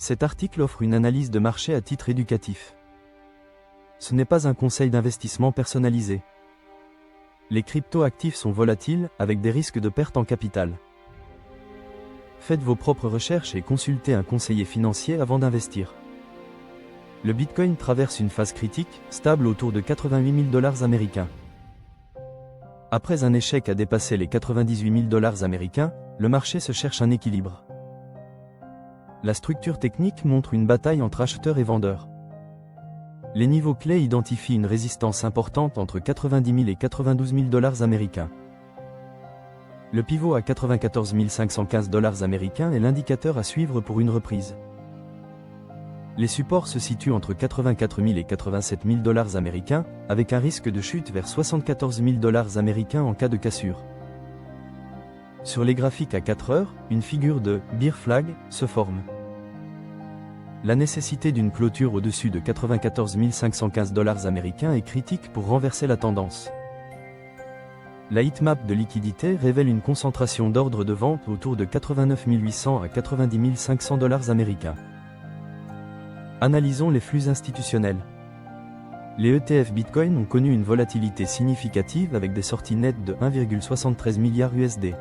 Cet article offre une analyse de marché à titre éducatif. Ce n'est pas un conseil d'investissement personnalisé. Les crypto-actifs sont volatiles, avec des risques de perte en capital. Faites vos propres recherches et consultez un conseiller financier avant d'investir. Le Bitcoin traverse une phase critique, stable autour de 88 000 $ américains. Après un échec à dépasser les 98 000 $ américains, le marché se cherche un équilibre. La structure technique montre une bataille entre acheteurs et vendeurs. Les niveaux clés identifient une résistance importante entre 90 000 et 92 000 $ américains. Le pivot à 94 515 $ américains est l'indicateur à suivre pour une reprise. Les supports se situent entre 84 000 et 87 000 $ américains, avec un risque de chute vers 74 000 $ américains en cas de cassure. Sur les graphiques à 4 heures, une figure de « bear flag » se forme. La nécessité d'une clôture au-dessus de 94 515 $ américains est critique pour renverser la tendance. La heatmap de liquidité révèle une concentration d'ordre de vente autour de 89 800 à 90 500 $ américains. Analysons les flux institutionnels. Les ETF Bitcoin ont connu une volatilité significative avec des sorties nettes de 1,73 milliard USD.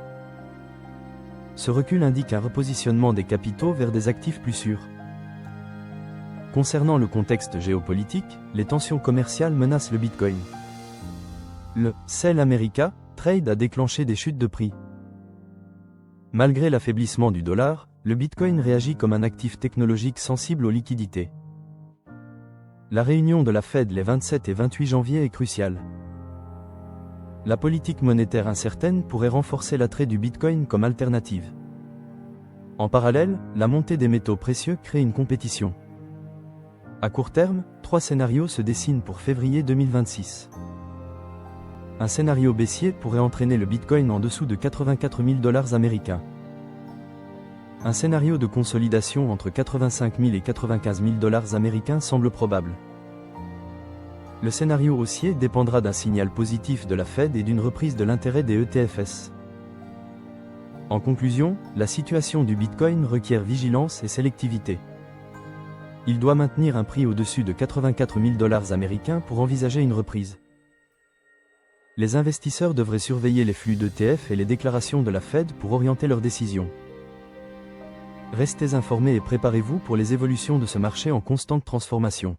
Ce recul indique un repositionnement des capitaux vers des actifs plus sûrs. Concernant le contexte géopolitique, les tensions commerciales menacent le Bitcoin. Le « Sell America » trade a déclenché des chutes de prix. Malgré l'affaiblissement du dollar, le Bitcoin réagit comme un actif technologique sensible aux liquidités. La réunion de la Fed les 27 et 28 janvier est cruciale. La politique monétaire incertaine pourrait renforcer l'attrait du Bitcoin comme alternative. En parallèle, la montée des métaux précieux crée une compétition. À court terme, 3 scénarios se dessinent pour février 2026. Un scénario baissier pourrait entraîner le Bitcoin en dessous de 84 000 $ américains. Un scénario de consolidation entre 85 000 et 95 000 $ américains semble probable. Le scénario haussier dépendra d'un signal positif de la Fed et d'une reprise de l'intérêt des ETFs. En conclusion, la situation du Bitcoin requiert vigilance et sélectivité. Il doit maintenir un prix au-dessus de 84 000 $ américains pour envisager une reprise. Les investisseurs devraient surveiller les flux d'ETF et les déclarations de la Fed pour orienter leurs décisions. Restez informés et préparez-vous pour les évolutions de ce marché en constante transformation.